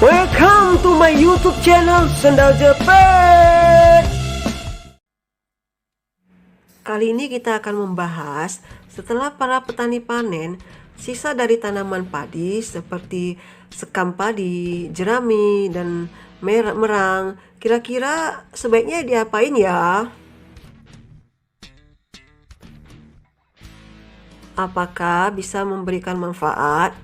Welcome to my YouTube channel Sendal Jepret. Kali ini kita akan membahas setelah para petani panen sisa dari tanaman padi seperti sekam padi, jerami, dan merang. Kira-kira sebaiknya diapain ya? Apakah bisa memberikan manfaat?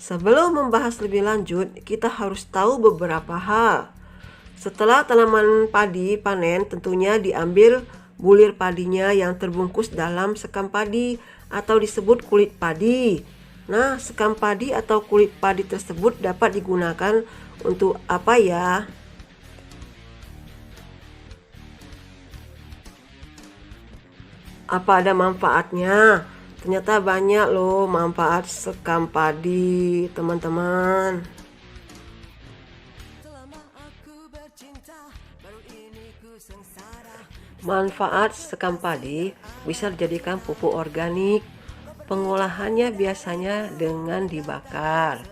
Sebelum membahas lebih lanjut, kita harus tahu beberapa hal. Setelah tanaman padi panen, tentunya diambil bulir padinya yang terbungkus dalam sekam padi atau disebut kulit padi. Nah, sekam padi atau kulit padi tersebut dapat digunakan untuk apa ya? Apa ada manfaatnya? Ternyata banyak loh manfaat sekam padi, teman-teman. Manfaat sekam padi bisa dijadikan pupuk organik. Pengolahannya biasanya dengan dibakar.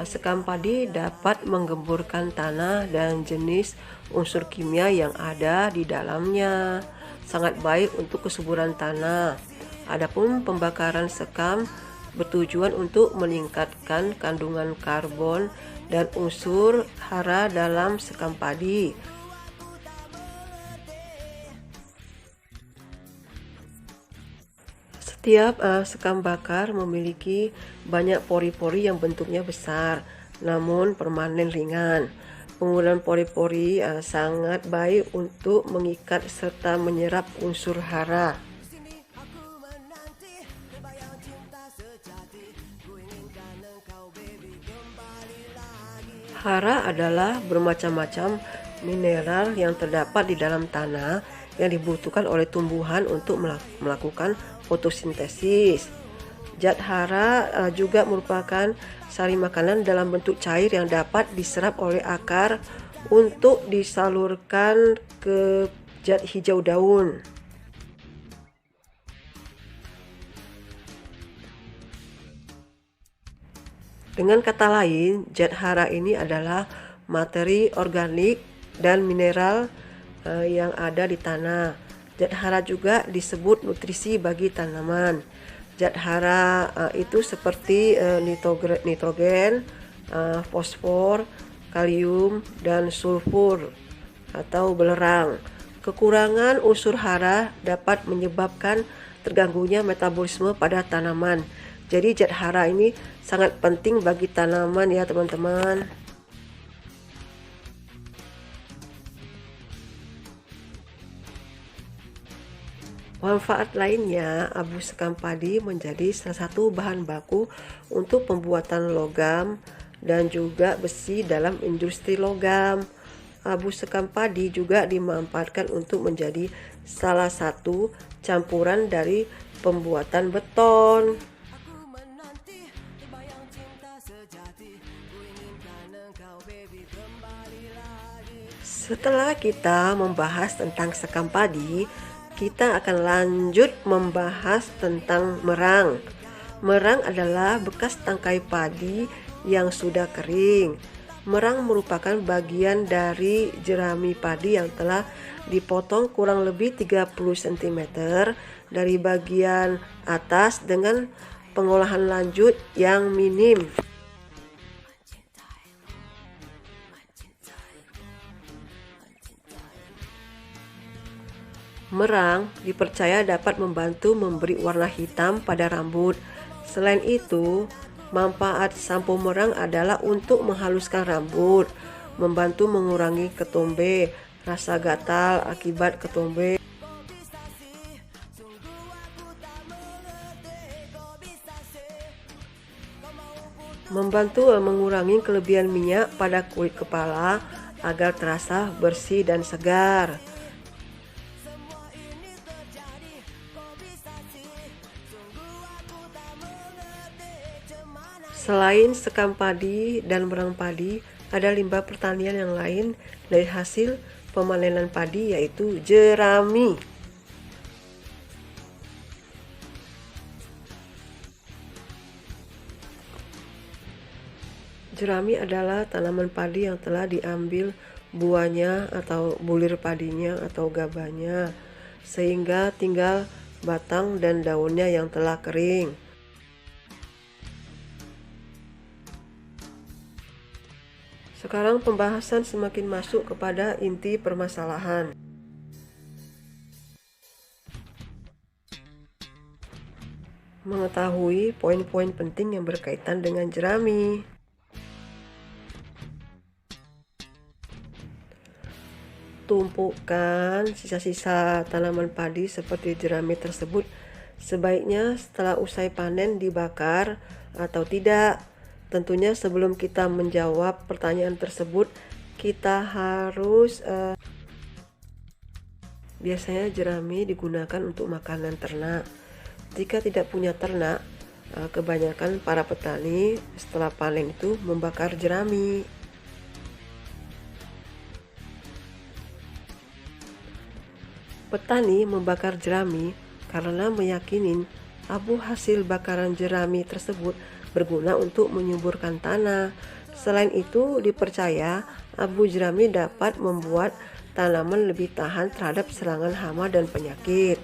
Sekam padi dapat menggemburkan tanah dan jenis unsur kimia yang ada di dalamnya. Sangat baik untuk kesuburan tanah. Adapun pembakaran sekam bertujuan untuk meningkatkan kandungan karbon dan unsur hara dalam sekam padi. Setiap sekam bakar memiliki banyak pori-pori yang bentuknya besar, namun permanen ringan. Penggunaan pori-pori sangat baik untuk mengikat serta menyerap unsur hara. Hara adalah bermacam-macam mineral yang terdapat di dalam tanah yang dibutuhkan oleh tumbuhan untuk melakukan fotosintesis. Zat hara juga merupakan sari makanan dalam bentuk cair yang dapat diserap oleh akar untuk disalurkan ke zat hijau daun. Dengan kata lain, zat hara ini adalah materi organik dan mineral yang ada di tanah. Zat hara juga disebut nutrisi bagi tanaman. Zat hara itu seperti nitrogen, fosfor, kalium, dan sulfur atau belerang. Kekurangan unsur hara dapat menyebabkan terganggunya metabolisme pada tanaman. Jadi zat hara ini sangat penting bagi tanaman ya teman-teman. Manfaat lainnya, abu sekam padi menjadi salah satu bahan baku untuk pembuatan logam dan juga besi dalam industri logam. Abu sekam padi juga dimanfaatkan untuk menjadi salah satu campuran dari pembuatan beton. Setelah kita membahas tentang sekam padi, kita akan lanjut membahas tentang merang. Merang adalah bekas tangkai padi yang sudah kering. Merang merupakan bagian dari jerami padi yang telah dipotong kurang lebih 30 cm dari bagian atas dengan pengolahan lanjut yang minim. Merang dipercaya dapat membantu memberi warna hitam pada rambut. Selain itu, manfaat sampo merang adalah untuk menghaluskan rambut, membantu mengurangi ketombe, rasa gatal akibat ketombe, membantu mengurangi kelebihan minyak pada kulit kepala agar terasa bersih dan segar. Selain sekam padi dan merang padi, ada limbah pertanian yang lain dari hasil pemanenan padi, yaitu jerami. Jerami adalah tanaman padi yang telah diambil buahnya atau bulir padinya atau gabahnya, sehingga tinggal batang dan daunnya yang telah kering. Sekarang pembahasan semakin masuk kepada inti permasalahan. Mengetahui poin-poin penting yang berkaitan dengan jerami. Tumpukan sisa-sisa tanaman padi seperti jerami tersebut sebaiknya setelah usai panen dibakar atau tidak. Tentunya sebelum kita menjawab pertanyaan tersebut, kita harus biasanya jerami digunakan untuk makanan ternak. Jika tidak punya ternak, kebanyakan para petani setelah panen itu membakar jerami. Petani membakar jerami karena meyakini abu hasil bakaran jerami tersebut berguna untuk menyuburkan tanah. Selain itu, dipercaya abu jerami dapat membuat tanaman lebih tahan terhadap serangan hama dan penyakit.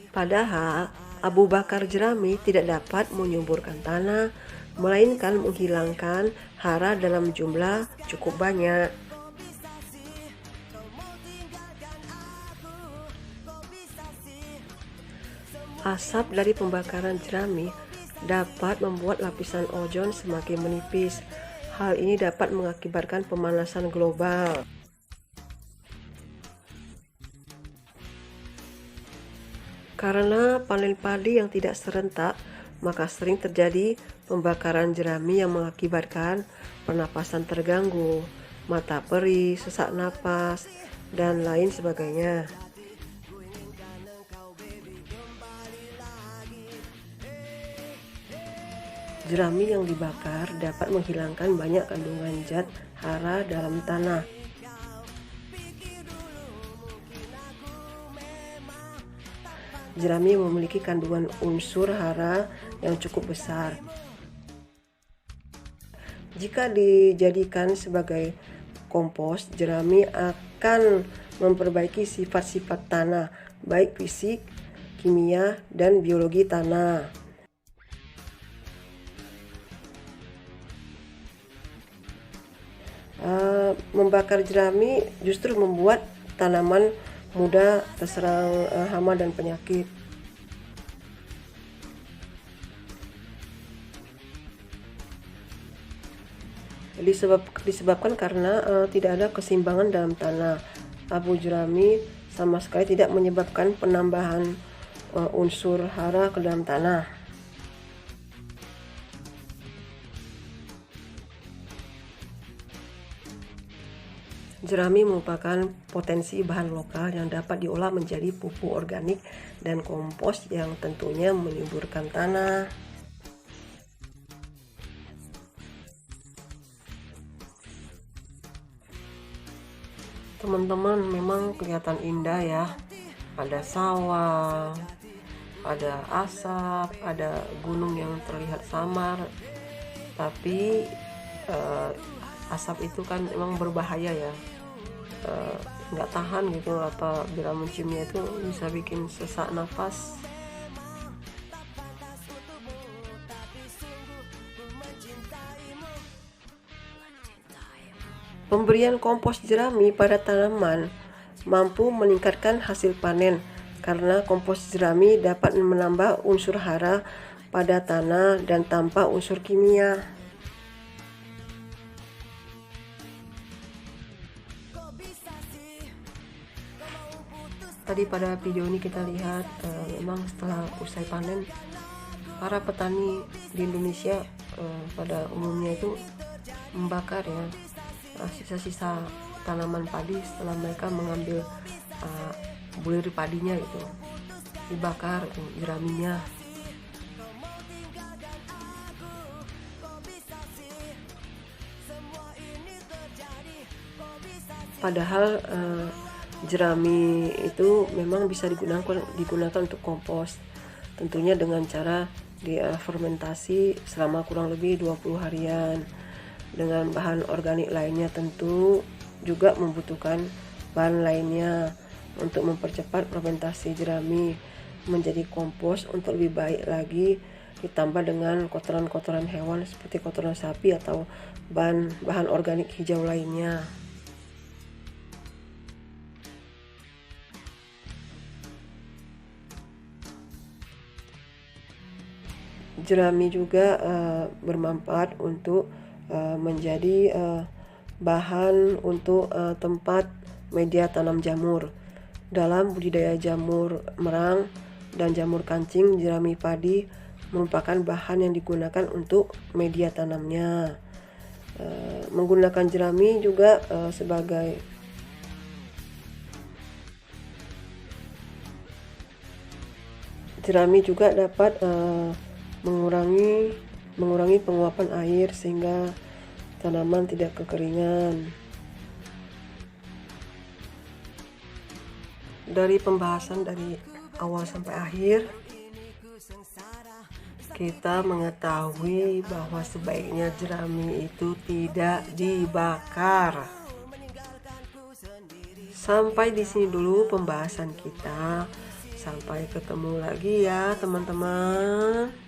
Padahal, abu bakar jerami tidak dapat menyuburkan tanah, melainkan menghilangkan hara dalam jumlah cukup banyak. Asap dari pembakaran jerami dapat membuat lapisan ozon semakin menipis. Hal ini dapat mengakibatkan pemanasan global. Karena panen padi yang tidak serentak, maka sering terjadi pembakaran jerami yang mengakibatkan pernapasan terganggu, mata perih, sesak napas, dan lain sebagainya. Jerami yang dibakar dapat menghilangkan banyak kandungan zat hara dalam tanah. Jerami memiliki kandungan unsur hara yang cukup besar. Jika dijadikan sebagai kompos, jerami akan memperbaiki sifat-sifat tanah, baik fisik, kimia, dan biologi tanah. Membakar jerami justru membuat tanaman mudah terserang hama dan penyakit. Disebabkan karena tidak ada keseimbangan dalam tanah. Abu jerami sama sekali tidak menyebabkan penambahan unsur hara ke dalam tanah. Jerami merupakan potensi bahan lokal yang dapat diolah menjadi pupuk organik dan kompos yang tentunya menyuburkan tanah. Teman-teman, memang kelihatan indah ya. Ada sawah, ada asap, ada gunung yang terlihat samar. Tapi asap itu kan memang berbahaya ya. Nggak tahan gitu, apabila menciumnya itu bisa bikin sesak nafas. Pemberian kompos jerami pada tanaman mampu meningkatkan hasil panen karena kompos jerami dapat menambah unsur hara pada tanah dan tanpa unsur kimia. Tadi pada video ini kita lihat memang setelah usai panen para petani di Indonesia pada umumnya itu membakar ya sisa-sisa tanaman padi setelah mereka mengambil bulir padinya itu, dibakar jeraminya. Padahal jerami itu memang bisa digunakan untuk kompos, tentunya dengan cara fermentasi selama kurang lebih 20 harian. Dengan bahan organik lainnya tentu juga membutuhkan bahan lainnya untuk mempercepat fermentasi jerami menjadi kompos untuk lebih baik lagi, ditambah dengan kotoran-kotoran hewan seperti kotoran sapi atau bahan organik hijau lainnya. Jerami juga bermanfaat untuk menjadi bahan untuk tempat media tanam jamur. Dalam budidaya jamur merang dan jamur kancing, jerami padi merupakan bahan yang digunakan untuk media tanamnya. Menggunakan jerami juga sebagai jerami juga dapat mengurangi penguapan air sehingga tanaman tidak kekeringan. Dari pembahasan dari awal sampai akhir, kita mengetahui bahwa sebaiknya jerami itu tidak dibakar. Sampai di sini dulu pembahasan kita. Sampai ketemu lagi ya teman-teman.